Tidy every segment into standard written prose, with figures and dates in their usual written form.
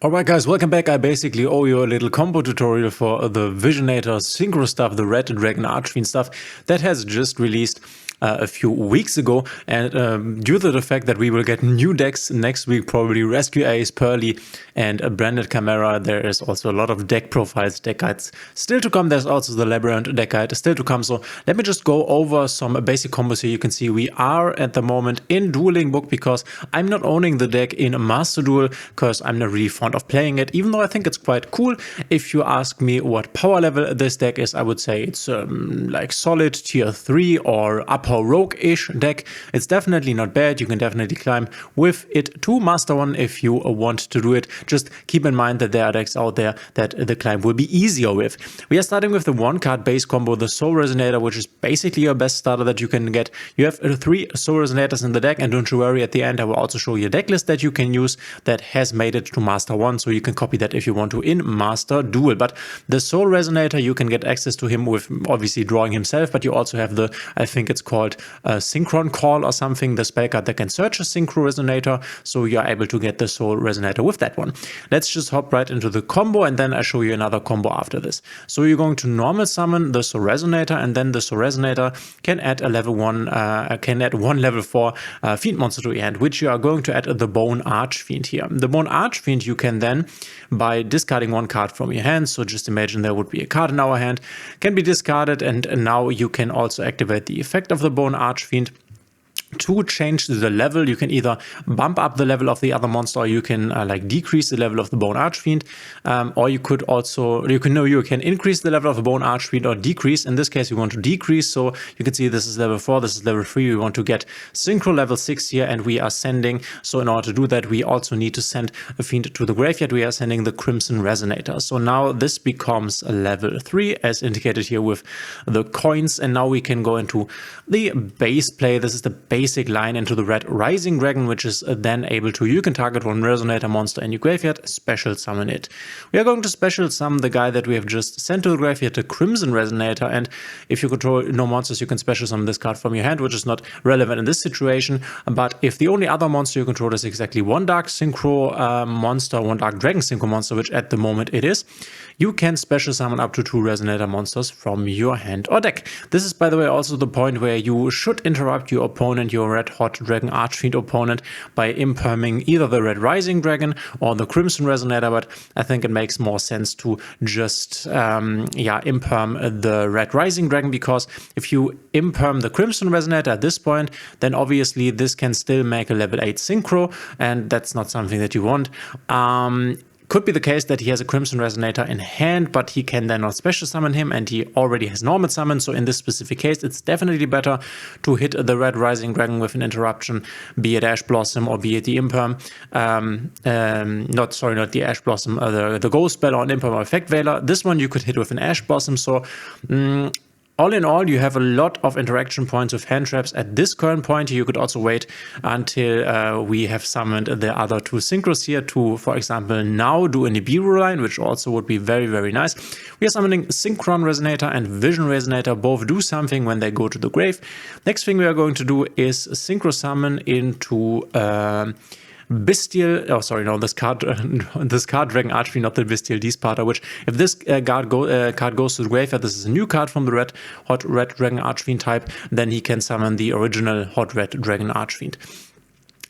Alright guys, welcome back. I basically owe you a little combo tutorial for the Resonator Synchro stuff, the Red Dragon Archfiend stuff that has just released a few weeks ago, and due to the fact that we will get new decks next week, probably Rescue Ace, Pearly, and a branded Chimera, there is also a lot of deck profiles, deck guides still to come. There's also the Labyrinth deck guide still to come, so let me just go over some basic combos here. You can see we are at the moment in Dueling book because I'm not owning the deck in Master Duel because I'm not really fond of playing it, even though I think it's quite cool. If you ask me what power level this deck is, I would say it's like solid tier 3 or upper rogue-ish deck. It's definitely not bad. You can definitely climb with it to Master 1 if you want to do it. Just keep in mind that there are decks out there that the climb will be easier with. We are starting with the 1-card base combo, the Soul Resonator, which is basically your best starter that you can get. You have 3 Soul Resonators in the deck, and don't you worry, at the end I will also show you a deck list that you can use that has made it to Master 1, so you can copy that if you want to in Master Duel. But the Soul Resonator, you can get access to him with obviously drawing himself, but you also have the, I think it's called Synchron Call or something, the spell card that can search a Synchro Resonator, so you're able to get the Soul Resonator with that one. Let's just hop right into the combo, and then I show you another combo after this. So you're going to normal summon the Soul Resonator, and then the Soul Resonator can add a level 1, one level 4 Fiend monster to your hand, which you are going to add the Bone Archfiend here. The Bone Archfiend you can then, by discarding 1 card from your hand, so just imagine there would be a card in our hand, can be discarded, and now you can also activate the effect of the Bone Archfiend. To change the level, you can either bump up the level of the other monster, or you can like decrease the level of the Bone Archfiend, or you could also, you can increase the level of the Bone Archfiend or decrease. In this case, we want to decrease, so you can see this is level 4, this is level 3. We want to get Synchro level 6 here, and we are sending, so in order to do that, we also need to send a fiend to the graveyard. We are sending the Crimson Resonator. So now this becomes a level 3, as indicated here with the coins, and now we can go into the base play. This is the basic line into the Red Rising Dragon, which is then able to, you can target 1 Resonator monster in your graveyard, special summon it. We are going to special summon the guy that we have just sent to the graveyard, the Crimson Resonator, and if you control no monsters, you can special summon this card from your hand, which is not relevant in this situation. But if the only other monster you control is exactly 1 Dark Synchro monster, 1 Dark Dragon Synchro monster, which at the moment it is, you can special summon up to 2 Resonator monsters from your hand or deck. This is, by the way, also the point where you should interrupt your opponent, your Red Hot Dragon Archfiend opponent, by imperming either the Red Rising Dragon or the Crimson Resonator, but I think it makes more sense to just imperm the Red Rising Dragon, because if you imperm the Crimson Resonator at this point, then obviously this can still make a level 8 Synchro, and that's not something that you want. Could be the case that he has a Crimson Resonator in hand, but he can then not special summon him, and he already has normal summon. So in this specific case, it's definitely better to hit the Red Rising Dragon with an interruption, be it Ash Blossom or be it the Imperm. Not the Ash Blossom, the Ghost Spell or an Imperm or Effect Veiler. This one you could hit with an Ash Blossom. So all in all, you have a lot of interaction points with hand traps at this current point. You could also wait until we have summoned the other 2 synchros here to, for example, now do a Nibiru line, which also would be very, very nice. We are summoning Synchron Resonator and Vision Resonator. Both do something when they go to the grave. Next thing we are going to do is synchro summon into Bestial, this card Dragon Archfiend, not the Bestial Desparter, which if this card goes to the graveyard, this is a new card from the Hot Red Dragon Archfiend type, then he can summon the original Hot Red Dragon Archfiend.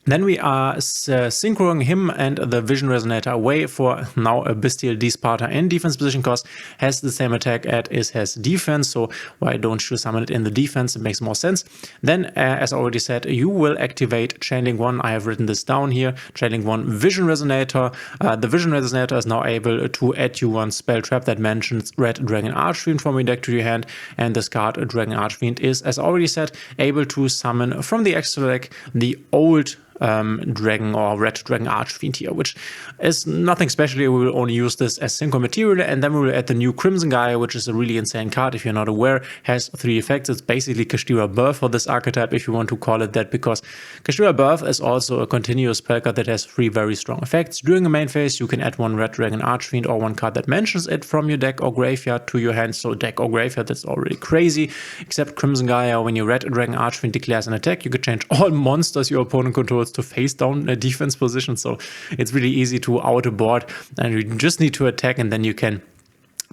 Then we are synchroing him and the Vision Resonator away for now a Bestial Desparter in defense position, because has the same attack as has defense, so why don't you summon it in the defense? It makes more sense. Then, as I already said, you will activate Channeling 1. I have written this down here. Channeling 1 Vision Resonator. The Vision Resonator is now able to add you 1 spell trap that mentions Red Dragon Archfiend from your deck to your hand, and this card, Dragon Archfiend, is, as I already said, able to summon from the extra deck the old Dragon or Red Dragon Archfiend here, which is nothing special. We will only use this as synchro material, and then we will add the new Crimson guy, which is a really insane card. If you're not aware, has 3 effects. It's basically Kashtira Birth for this archetype, if you want to call it that, because Kashtira Birth is also a continuous spell card that has 3 very strong effects. During the main phase, you can add 1 Red Dragon Archfiend or 1 card that mentions it from your deck or graveyard to your hand. So deck or graveyard, that's already crazy. Except Crimson Gaia, when your Red Dragon Archfiend declares an attack, you could change all monsters your opponent controls controls to face down defense position. So it's really easy to out a board, and you just need to attack, and then you can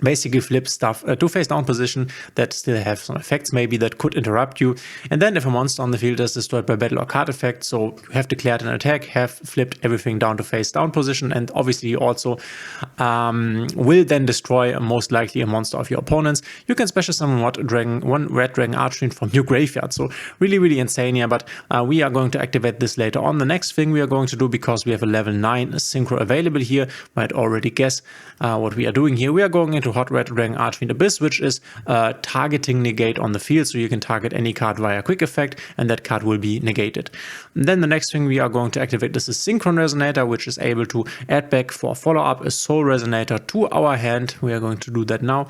basically flip stuff to face down position that still have some effects maybe that could interrupt you. And then if a monster on the field is destroyed by battle or card effect, so you have declared an attack, have flipped everything down to face down position, and obviously you also will then destroy most likely a monster of your opponents. You can special summon one red dragon Archfiend from your graveyard. So really insane here, but we are going to activate this later on. The next thing we are going to do, because we have a level 9 synchro available here, might already guess what we are doing here. We are going into Hot Red Dragon Archfiend Abyss, which is targeting negate on the field, so you can target any card via quick effect and that card will be negated. And then the next thing we are going to activate is the Synchron Resonator, which is able to add back for follow-up a Soul Resonator to our hand. We are going to do that now.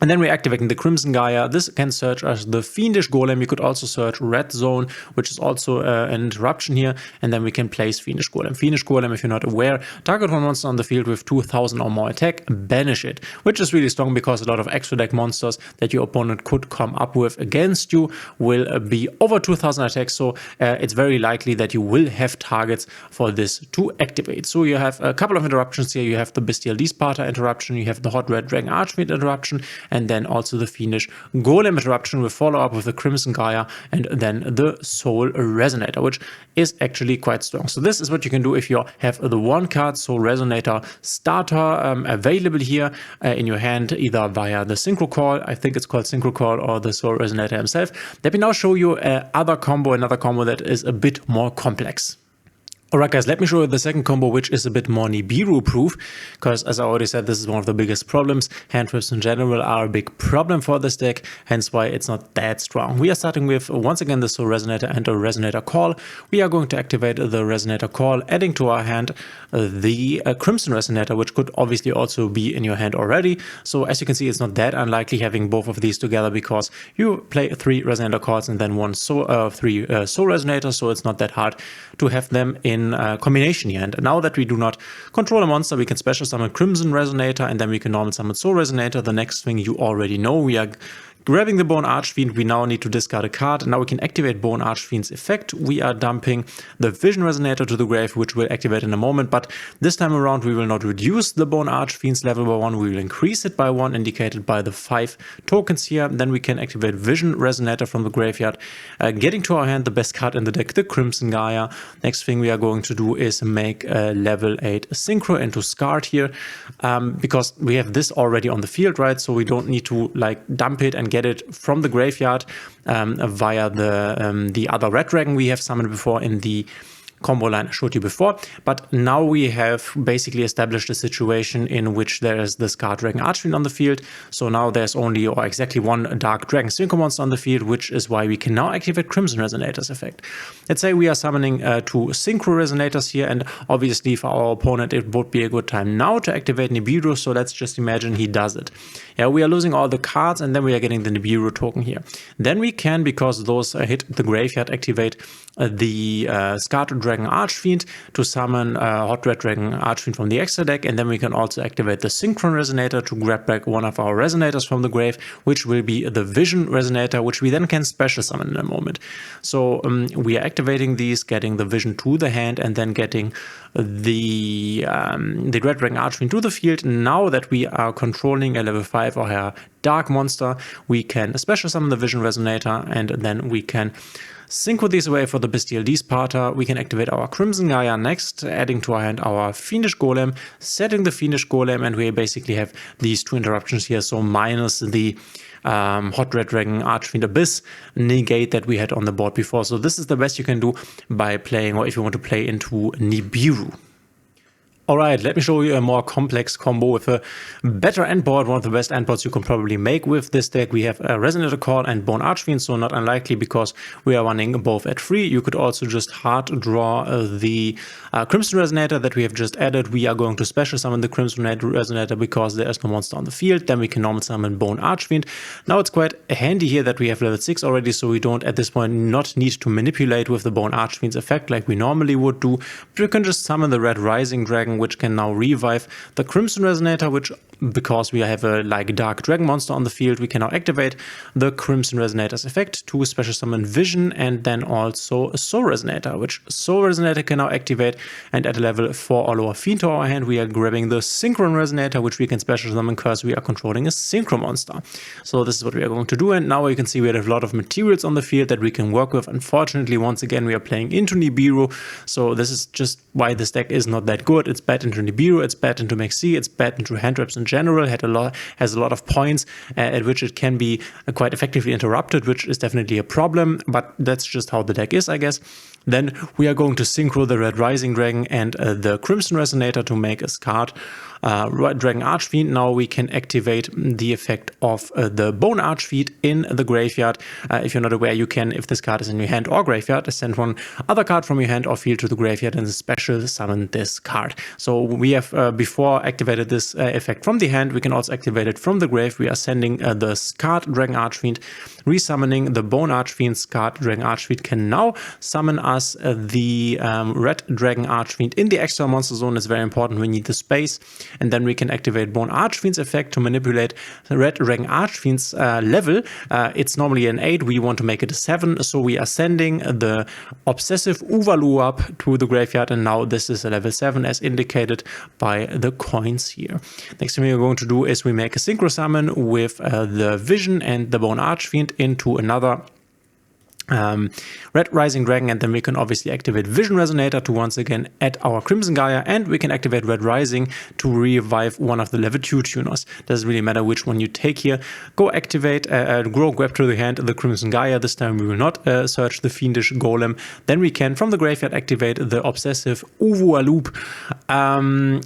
And then we're activating the Crimson Gaia. This can search as the Fiendish Golem. You could also search Red Zone, which is also an interruption here. And then we can place Fiendish Golem. Fiendish Golem, if you're not aware, target one monster on the field with 2000 or more attack, banish it. Which is really strong because a lot of extra deck monsters that your opponent could come up with against you will be over 2000 attack. So it's very likely that you will have targets for this to activate. So you have a couple of interruptions here. You have the Bestial Desparter interruption. You have the Hot Red Dragon Archfiend interruption. And then also the Fiendish Golem interruption with follow-up with the Crimson Gaia, and then the Soul Resonator, which is actually quite strong. So this is what you can do if you have the one card Soul Resonator starter available here in your hand, either via the Synchro Call, I think it's called Synchro Call, or the Soul Resonator himself. Let me now show you another combo that is a bit more complex. Alright guys, let me show you the second combo, which is a bit more Nibiru proof, because as I already said, this is one of the biggest problems. Hand traps in general are a big problem for this deck, hence why it's not that strong. We are starting with, once again, the Soul Resonator and a Resonator Call. We are going to activate the Resonator Call, adding to our hand the Crimson Resonator, which could obviously also be in your hand already. So as you can see, it's not that unlikely having both of these together, because you play 3 Resonator Calls and then 3 Soul Resonators, so it's not that hard to have them in combination here. And now that we do not control a monster, we can special summon Crimson Resonator, and then we can normal summon Soul Resonator. The next thing you already know, we are grabbing the Bone Archfiend. We now need to discard a card, and now we can activate Bone Archfiend's effect. We are dumping the Vision Resonator to the grave, which will activate in a moment, but this time around we will not reduce the Bone Archfiend's level by 1, we will increase it by 1, indicated by the 5 tokens here. Then we can activate Vision Resonator from the graveyard, getting to our hand the best card in the deck, the Crimson Gaia. Next thing we are going to do is make a level 8 Synchro into Scarred here, because we have this already on the field, right? So we don't need to like dump it and get it from the graveyard via the other red dragon we have summoned before in the combo line I showed you before. But now we have basically established a situation in which there is this Scarred Dragon Archfiend on the field. So now there's only or exactly one Dark Dragon Synchro monster on the field, which is why we can now activate Crimson Resonator's effect. Let's say we are summoning 2 Synchro Resonators here, and obviously for our opponent it would be a good time now to activate Nibiru. So let's just imagine he does it. Yeah, we are losing all the cards, and then we are getting the Nibiru token here. Then we can, because those hit the graveyard, activate the Scarred Dragon Archfiend to summon Hot Red Dragon Archfiend from the extra deck, and then we can also activate the Synchron Resonator to grab back one of our Resonators from the grave, which will be the Vision Resonator, which we then can special summon in a moment. So we are activating these, getting the Vision to the hand, and then getting the Red Dragon Archfiend to the field. Now that we are controlling a level 5 or higher dark monster, we can special summon the Vision Resonator, and then we can synchro these away for the Bestial Desparter. We can activate our Crimson Gaia next, adding to our hand our Fiendish Golem, setting the Fiendish Golem, and we basically have these 2 interruptions here, so minus the Hot Red Dragon Archfiend Abyss negate that we had on the board before. So this is the best you can do by playing, or if you want to play into Nibiru. Alright, let me show you a more complex combo with a better end board, one of the best end boards you can probably make with this deck. We have a Resonator Call and Bone Archfiend, so not unlikely because we are running both at 3. You could also just hard draw the Crimson Resonator that we have just added. We are going to special summon the Crimson Resonator because there is no monster on the field. Then we can normal summon Bone Archfiend. Now it's quite handy here that we have level 6 already, so we don't at this point not need to manipulate with the Bone Archfiend's effect like we normally would do. But we can just summon the Red Rising Dragon Dragon, which can now revive the Crimson Resonator, which, because we have a dark dragon monster on the field, we can now activate the Crimson Resonator's effect to special summon Vision, and then also a Soul Resonator, which Soul Resonator can now activate, and at a level 4 or lower fiend to our hand, we are grabbing the Synchron Resonator, which we can special summon because we are controlling a Synchro monster. So this is what we are going to do, and now you can see we have a lot of materials on the field that we can work with. Unfortunately, once again, we are playing into Nibiru, so this is just why this deck is not that good. It's bad into Nibiru, it's bad into Maxi, it's bad into hand traps in general, has a lot of points at which it can be quite effectively interrupted, which is definitely a problem, but that's just how the deck is, I guess. Then we are going to synchro the Red Rising Dragon and the Crimson Resonator to make a card. Dragon Archfiend. Now we can activate the effect of the Bone Archfiend in the graveyard. If you're not aware, you can, if this card is in your hand or graveyard, send one other card from your hand or field to the graveyard and special summon this card. So we have before activated this effect from the hand. We can also activate it from the grave. We are sending the card Dragon Archfiend, resummoning the Bone Archfiend's card. Dragon Archfiend can now summon us the Red Dragon Archfiend in the extra monster zone. It's very important. We need the space. And then we can activate Bone Archfiend's effect to manipulate the Red Dragon Archfiend's level. It's normally an 8. We want to make it a 7. So we are sending the Obsessive Uvalu up to the graveyard. And now this is a level 7 as indicated by the coins here. Next thing we are going to do is we make a synchro summon with the Vision and the Bone Archfiend into another Red Rising Dragon, and then we can obviously activate Vision Resonator to once again add our Crimson Gaia, and we can activate Red Rising to revive one of the level 2 tuners. Doesn't really matter which one you take here. Go activate, grab to the hand the Crimson Gaia. This time we will not search the Fiendish Golem. Then we can, from the graveyard, activate the Obsessive Uvualoop.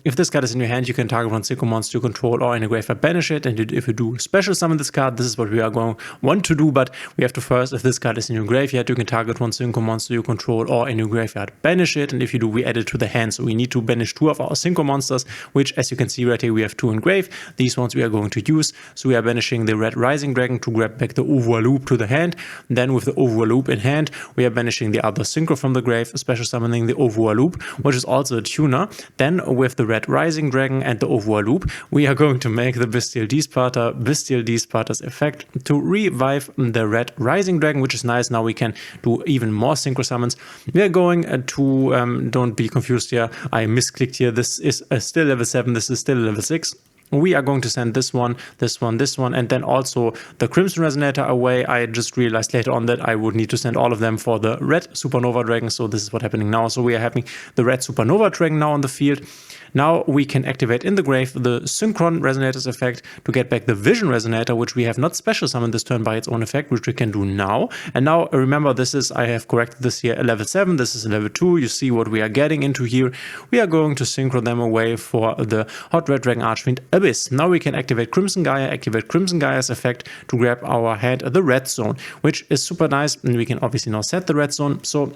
If this card is in your hand, you can target one Synchro monster you control or in a graveyard banish it, and if you do special summon this card, this is what we are going to do, but we have to first, if this card is in your graveyard, you can target one Synchro monster you control or in your graveyard banish it, and if you do, we add it to the hand. So we need to banish 2 of our Synchro monsters, which, as you can see right here, we have 2 in grave. These ones we are going to use. So we are banishing the Red Rising Dragon to grab back the Uvualoop to the hand. Then with the Uvualoop in hand, we are banishing the other Synchro from the grave, special summoning the Uvualoop, which is also a tuner. Then with the Red Rising Dragon and the Uvualoop, we are going to make the Bestial Desparter's effect to revive the Red Rising Dragon, which is nice. Now we can do even more synchro summons. We are going to, don't be confused here, I misclicked here. This is still level 7, this is still level 6. We are going to send this one, and then also the Crimson Resonator away. I just realized later on that I would need to send all of them for the Red Supernova Dragon, so this is what's happening now. So we are having the Red Supernova Dragon now on the field. Now we can activate in the grave the Synchron Resonator's effect to get back the Vision Resonator, which we have not special summoned this turn by its own effect, which we can do now. And now remember, this is, I have corrected this here, a level 7, this is a level 2. You see what we are getting into here. We are going to synchro them away for the Hot Red Dragon Archfiend Abyss. Now we can activate Crimson Gaia, activate Crimson Gaia's effect to grab our hand the Red Zone, which is super nice, and we can obviously now set the Red Zone. So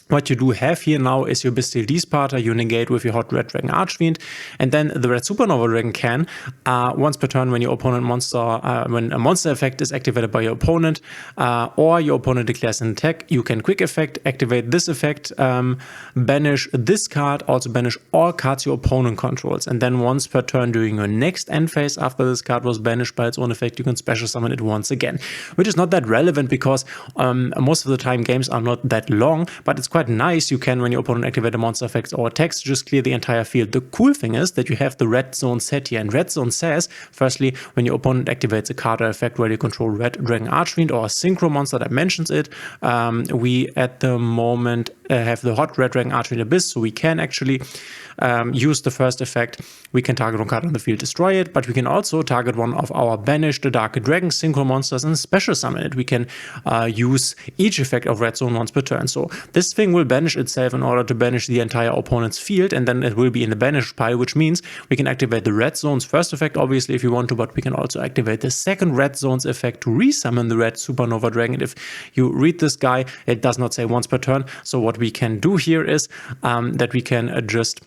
what you do have here now is your Bestial Desparter, you negate with your Hot Red Dragon Archfiend, and then the Red Supernova Dragon can, once per turn when your opponent monster, when a monster effect is activated by your opponent, or your opponent declares an attack, you can quick effect, activate this effect, banish this card, also banish all cards your opponent controls, and then once per turn during your next end phase after this card was banished by its own effect, you can special summon it once again, which is not that relevant because most of the time games are not that long, but it's quite nice. You can, when your opponent activates a monster effect or attacks, just clear the entire field. The cool thing is that you have the Red Zone set here, and Red Zone says, firstly, when your opponent activates a card or effect where you control Red Dragon Archfiend or a Synchro monster that mentions it, we at the moment have the Hot Red Dragon Archfiend Abyss, so we can actually use the first effect. We can target one card on the field, destroy it, but we can also target one of our banished Dark Dragon Synchro monsters and special summon it. We can use each effect of Red Zone once per turn. So this thing will banish itself in order to banish the entire opponent's field, and then it will be in the banished pile, which means we can activate the Red Zone's first effect, obviously, if you want to, but we can also activate the second Red Zone's effect to resummon the Red Supernova Dragon. And if you read this guy, it does not say once per turn. So what we can do here is that we can just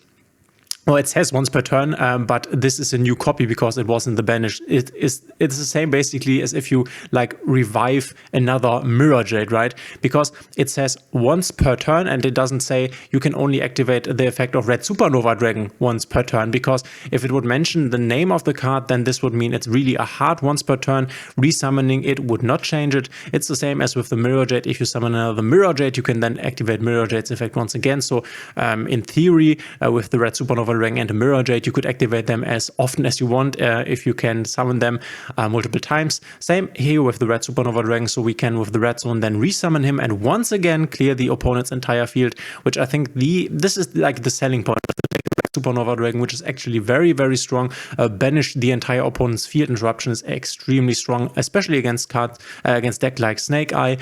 Well, it says once per turn, but this is a new copy because it wasn't the banish. It's the same basically as if you like revive another Mirror Jade, right? Because it says once per turn, and it doesn't say you can only activate the effect of Red Supernova Dragon once per turn. Because if it would mention the name of the card, then this would mean it's really a hard once per turn. Resummoning it would not change it. It's the same as with the Mirror Jade. If you summon another Mirror Jade, you can then activate Mirror Jade's effect once again. So in theory, with the Red Supernova Dragon and the Mirror Jade, you could activate them as often as you want if you can summon them multiple times. Same here with the Red Supernova Dragon, so we can with the Red Zone then resummon him and once again clear the opponent's entire field, which I think this is like the selling point of the deck. Supernova Dragon, which is actually very, very strong. Banish the entire opponent's field. Interruption is extremely strong, especially against cards, against deck like Snake Eye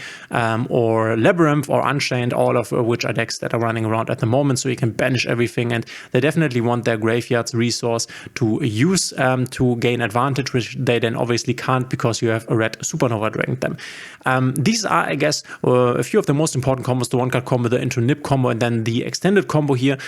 or Labyrinth or Unchained, all of which are decks that are running around at the moment. So you can banish everything, and they definitely want their graveyard's resource to use to gain advantage, which they then obviously can't because you have a Red Supernova Dragon them. These are, I guess, a few of the most important combos: the one card combo, the into Nib combo, and then the extended combo here.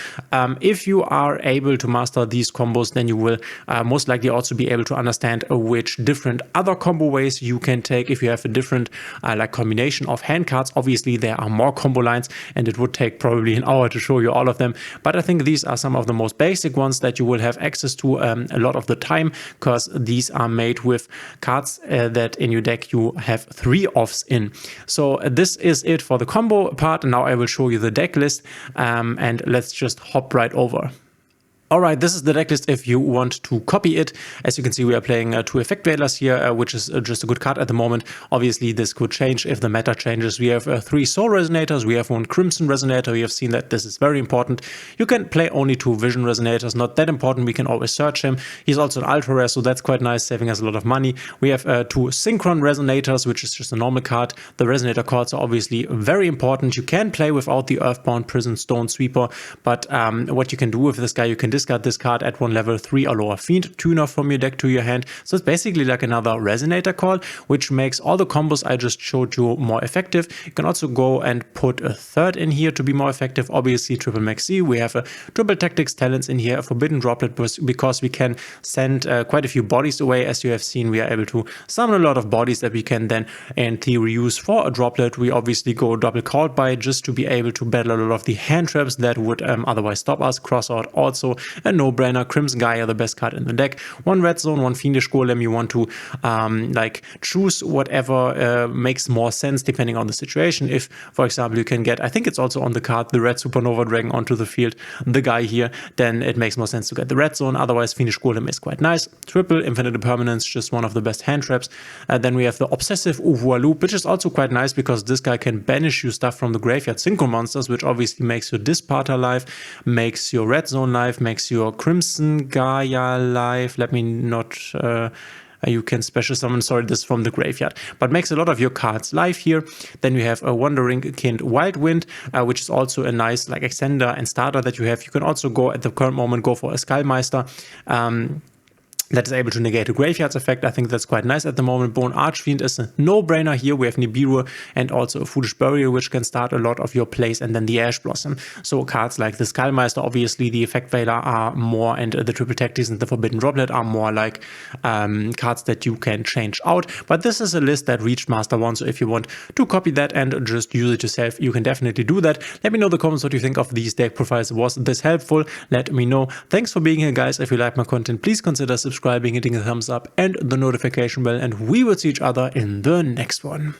If you are able to master these combos, then you will most likely also be able to understand which different other combo ways you can take if you have a different like combination of hand cards. Obviously there are more combo lines, and it would take probably an hour to show you all of them, but I think these are some of the most basic ones that you will have access to a lot of the time, because these are made with cards that in your deck you have 3 offs in. So this is it for the combo part. Now I will show you the deck list, and let's just hop right over. Alright, this is the decklist if you want to copy it. As you can see, we are playing 2 Effect Veilers here, which is just a good card at the moment. Obviously, this could change if the meta changes. We have 3 Soul Resonators, we have 1 Crimson Resonator. We have seen that this is very important. You can play only 2 Vision Resonators, not that important. We can always search him. He's also an Ultra Rare, so that's quite nice, saving us a lot of money. We have 2 Synchron Resonators, which is just a normal card. The Resonator cards are obviously very important. You can play without the Earthbound Prison Stone Sweeper, but what you can do with this guy, you can discard this card at 1 level 3 or lower fiend tuner from your deck to your hand. So it's basically like another Resonator call, which makes all the combos I just showed you more effective. You can also go and put a third in here to be more effective. Obviously triple maxi. We have a triple tactics talents in here, a forbidden droplet, because we can send quite a few bodies away. As you have seen, we are able to summon a lot of bodies that we can then in theory use for a droplet. We obviously go double called by just to be able to battle a lot of the hand traps that would otherwise stop us. Cross out also a no-brainer. Crimson Gaia, the best card in the deck. 1 Red Zone, 1 Fiendish Golem. You want to like choose whatever makes more sense depending on the situation. If, for example, you can get, I think it's also on the card, the Red Supernova Dragon onto the field, the guy here, then it makes more sense to get the Red Zone. Otherwise, Fiendish Golem is quite nice. Triple Infinite Impermanence, just one of the best hand traps. Then we have the Obsessive Ouvroir Loop, which is also quite nice because this guy can banish you stuff from the graveyard synchro monsters, which obviously makes your Disparter alive, makes your Red Zone live, makes your Crimson Gaia live. Let me not you can special summon, sorry, this from the graveyard, but makes a lot of your cards live here. Then you have a Wandering Kind Wild Wind, which is also a nice like extender and starter that you have. You can also go at the current moment go for a Skullmeister that is able to negate a graveyard's effect. I think that's quite nice at the moment. Bone Archfiend is a no-brainer here. We have Nibiru and also a Foolish Burial, which can start a lot of your plays, and then the Ash Blossom. So cards like the Skullmeister, obviously the Effect Veiler are more, and the Triple Tactics and the Forbidden Droplet are more like cards that you can change out. But this is a list that reached Master 1, so if you want to copy that and just use it yourself, you can definitely do that. Let me know in the comments what you think of these deck profiles. Was this helpful? Let me know. Thanks for being here, guys. If you like my content, please consider subscribing, hitting a thumbs up and the notification bell, and we will see each other in the next one.